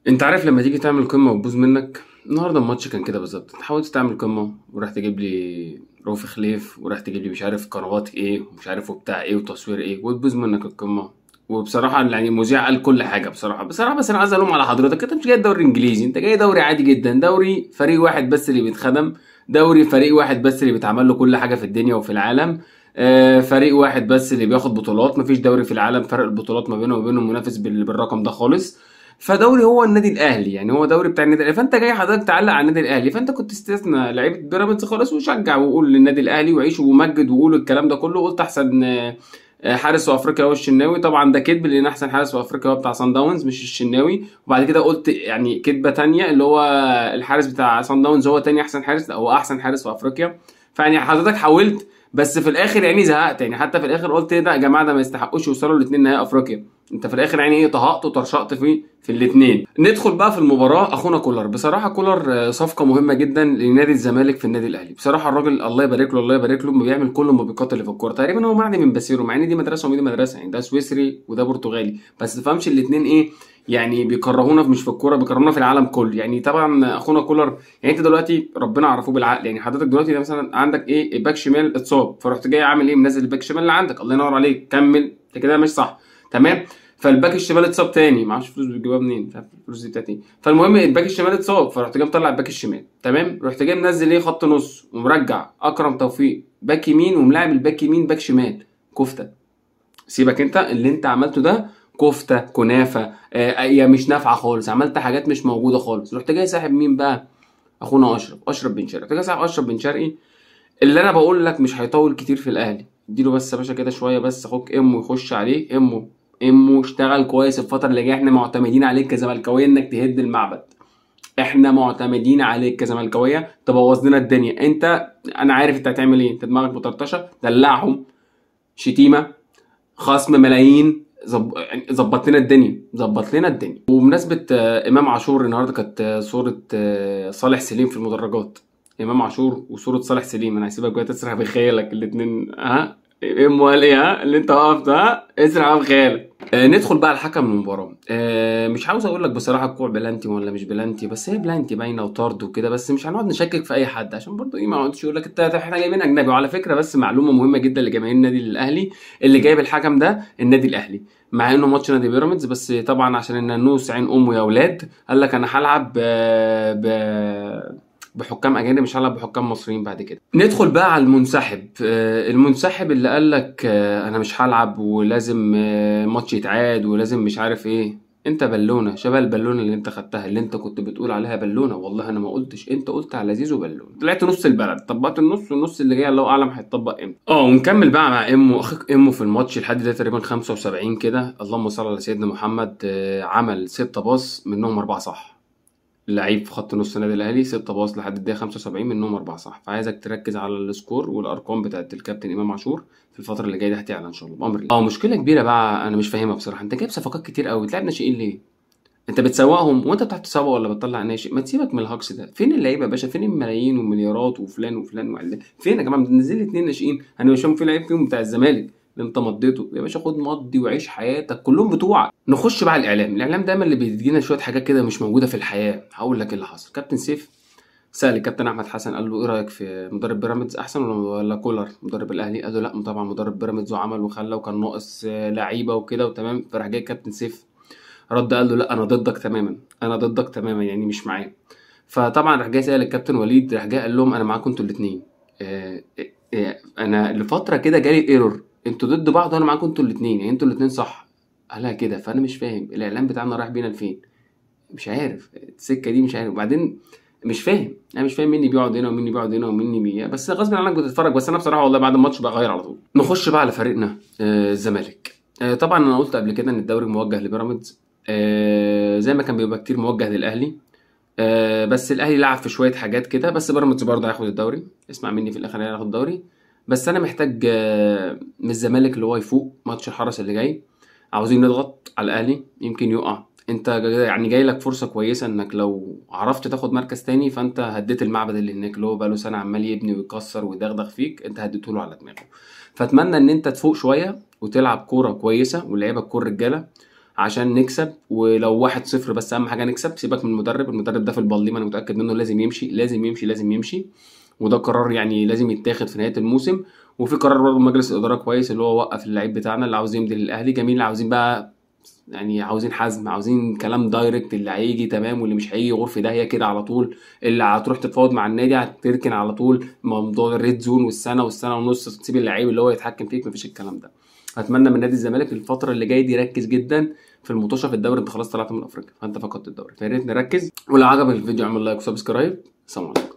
انت عارف لما تيجي تعمل قمه وتبوظ منك. النهارده الماتش كان كده بالظبط. انت حاولت تعمل قمه وراح تجيب لي رؤوف خليف وراح تجيب لي مش عارف قنوات ايه ومش عارف وبتاع ايه وتصوير ايه وتبوظ منك القمه. وبصراحه يعني المذيع قال كل حاجه بصراحه بس انا عايز الوم على حضرتك. انت مش جاي دوري انجليزي، انت جاي دوري عادي جدا، دوري فريق واحد بس اللي بيتخدم، دوري فريق واحد بس اللي بيتعمل له كل حاجه في الدنيا وفي العالم. فريق واحد بس اللي بياخد بطولات، مفيش دوري في العالم فرق البطولات ما بينه وبين المنافس بالرقم ده خالص. فدوري هو النادي الاهلي، يعني هو دوري بتاع النادي الاهلي، فانت جاي حضرتك تعلق على النادي الاهلي، فانت كنت استثنى لعيبه بيراميدز خالص وشجع وقول للنادي الاهلي وعيش ومجد وقول الكلام ده كله. قلت احسن حارس في افريقيا هو الشناوي. طبعا ده كذب، لان احسن حارس في افريقيا هو بتاع صن داونز مش الشناوي. وبعد كده قلت يعني كذبه تانية اللي هو الحارس بتاع صن داونز هو تاني احسن حارس، لا هو احسن حارس في افريقيا. فيعني حضرتك حاولت، بس في الاخر يعني زهقت. يعني حتى في الاخر قلت ايه ده يا جماعه، ده ما يستحقوش يوصلوا الاثنين نهائي افريقيا. انت في الاخر يعني ايه طهقت وطرشقت في الاثنين. ندخل بقى في المباراه. اخونا كولر، بصراحه كولر صفقه مهمه جدا لنادي الزمالك في النادي الاهلي. بصراحه الراجل الله يبارك له الله يبارك له، بيعمل كل الموبقات اللي في الكوره تقريبا. هو معدي من باسيرو، مع ان دي مدرسه ودي مدرسه، يعني ده سويسري وده برتغالي، بس تفهمش الاثنين ايه. يعني بيكرهونا مش في الكوره، بيكرهونا في العالم كله. يعني طبعا اخونا كولر، يعني انت دلوقتي ربنا عرفوه بالعقل. يعني حضرتك دلوقتي ده مثلا عندك ايه باك شمال اتصاب، فرحت جاي عامل ايه منزل الباك الشمال اللي عندك، الله ينور عليك كمل انت كده ماشي صح تمام. فالباك الشمال اتصاب تاني، معرفش فلوس بتجيبها منين، مش عارف الفلوس دي بتاعت ايه. فالمهم الباك الشمال اتصاب، فرحت جاي مطلع الباك الشمال تمام. رحت جاي منزل ايه خط نص ومرجع اكرم توفيق باك يمين وملاعب الباك يمين باك شمال. كفته. سيبك انت اللي انت عملته ده، كفته كنافه يا مش نافعه خالص، عملت حاجات مش موجوده خالص. رحت جاي ساحب مين بقى؟ اخونا اشرف بن شرقي. رحت جاي ساحب اشرف بن شرقي، اللي انا بقول لك مش هيطول كتير في الاهلي. اديله بس يا باشا كده شويه، بس اخوك امه يخش عليه. امه اشتغل كويس الفتره اللي جايه. احنا معتمدين عليك كزملكاويه انك تهد المعبد. احنا معتمدين عليك كزملكاويه تبوظ لنا الدنيا. انت انا عارف انت هتعمل ايه، انت دماغك مطرطشه. دلعهم شتيمه، خصم ملايين، يعني ظبط لنا الدنيا ظبط لنا الدنيا. وبمناسبه امام عاشور، النهارده كانت صوره صالح سليم في المدرجات. امام عاشور وصوره صالح سليم، انا هسيبك بقى تسرح بخيالك الاثنين. ها امه قال ايه؟ ها اللي انت وقفت، ها اسرح بخيالك. ندخل بقى الحكم المباراه. مش عاوز اقول لك بصراحه الكوع بلانتي ولا مش بلانتي، بس هي بلانتي باينه وطرد وكده. بس مش هنقعد نشكك في اي حد عشان برضه ايه ما يقعدش يقول لك انت احنا جايبين اجنبي. وعلى فكره بس معلومه مهمه جدا لجماهير النادي الاهلي، اللي جايب الحكم ده النادي الاهلي، مع انه ماتش نادي بيراميدز. بس طبعا عشان النانوس عين امه يا اولاد، قال لك انا هلعب بحكام اجانب، مش هلعب بحكام مصريين بعد كده. ندخل بقى على المنسحب. المنسحب اللي قال لك انا مش هلعب ولازم ماتش يتعاد ولازم مش عارف ايه. انت بالونه شبه البالونه اللي انت خدتها، اللي انت كنت بتقول عليها بالونه. والله انا ما قلتش، انت قلت على زيزو بالونه. طلعت نص البلد، طبقت النص، والنص اللي جاي الله اعلم هيتطبق امتى. ونكمل بقى مع امه. اخيك امه في الماتش لحد ده تقريبا 75 كده، اللهم صل على سيدنا محمد. عمل 6 باص منهم 4 صح. لعيب في خط نص النادي الاهلي 6 باص لحد الدقيقه 75 منهم 4 صح. فعايزك تركز على السكور والارقام بتاعت الكابتن امام عاشور في الفتره اللي جايه دي، هتعلى ان شاء الله بامر الله. مشكله كبيره بقى انا مش فاهمها بصراحه. انت جايب صفقات كتير قوي، تلعب ناشئين ليه؟ انت بتسوقهم وانت بتعرف تسوق ولا بتطلع ناشئ؟ ما تسيبك من الهجص ده. فين اللعيبه يا باشا؟ فين الملايين والمليارات وفلان وفلان وعلان؟ فين يا جماعه؟ نزل لي 2 ناشئين. انا مش فاهم في لعيب فيهم بتاع الزمالك اللي انت مضيته يا باشا. خد مضي وعيش حياتك، كلهم بتوعك. نخش بقى الاعلام دايما اللي بيدينا شويه حاجات كده مش موجوده في الحياه. هقول لك ايه اللي حصل. كابتن سيف سأل الكابتن احمد حسن، قال له ايه رايك في مدرب بيراميدز احسن ولا كولر مدرب الاهلي؟ قال له لا طبعا مدرب بيراميدز، وعمل وخلى وكان ناقص لعيبه وكده وتمام. فراح جاي كابتن سيف رد قال له لا انا ضدك تماما، انا ضدك تماما، يعني مش معاه. فطبعا راح جاي سأل الكابتن وليد، راح جاي قال لهم انا معاكم انتوا الاثنين. انا لفتره كده جالي ايرور، انتوا ضد بعض وانا معاكم انتوا الاثنين، يعني انتوا الاثنين صح. قالها كده. فانا مش فاهم الاعلام بتاعنا رايح بينا لفين. مش عارف السكه دي، مش عارف. وبعدين مش فاهم، انا مش فاهم مين اللي بيقعد هنا ومين اللي بيقعد هنا ومين اللي بس غصب عنك بتتفرج. بس انا بصراحه والله بعد الماتش بغير على طول. نخش بقى على فريقنا الزمالك. طبعا انا قلت قبل كده ان الدوري موجه لبيراميدز، زي ما كان بيبقى كتير موجه للاهلي. بس الاهلي لعب في شويه حاجات كده، بس بيراميدز برضه هياخد الدوري. اسمع مني في الاخر هياخد الدوري. بس انا محتاج من الزمالك اللي هو يفوق ماتش الحرس اللي جاي. عاوزين نضغط على الاهلي يمكن يقع. انت يعني جاي لك فرصه كويسه انك لو عرفت تاخد مركز تاني، فانت هديت المعبد اللي هناك اللي هو بقاله سنه عمال يبني ويكسر ويدغدغ فيك، انت هديته له على دماغه. فاتمنى ان انت تفوق شويه وتلعب كوره كويسه، واللعيبه الكوره رجاله. عشان نكسب، ولو 1-0 بس اهم حاجه نكسب. سيبك من المدرب ده في البليمه، انا متاكد منه لازم يمشي لازم يمشي لازم يمشي، وده قرار يعني لازم يتاخد في نهايه الموسم. وفي قرار برضه مجلس الاداره كويس اللي هو وقف اللعيب بتاعنا اللي عاوز يمضي للاهلي. جميل. اللي عاوزين بقى يعني عاوزين حزم، عاوزين كلام دايركت، اللي هيجي تمام واللي مش هيجي غرفه داهيه كده على طول. اللي هتروح تتفاوض مع النادي هتركن على طول موضوع الريد زون والسنه ونص تسيب اللعيب اللي هو يتحكم فيك. مفيش الكلام ده. اتمنى من نادي الزمالك الفتره اللي جايه دي يركز جدا في المطوشه في الدوري. انت خلاص طلعت من افريقيا فانت فقدت الدوري، فيا ريت نركز. ولو عجبك الفيديو اعمل لايك وسبسكرايب. سلام عليكم.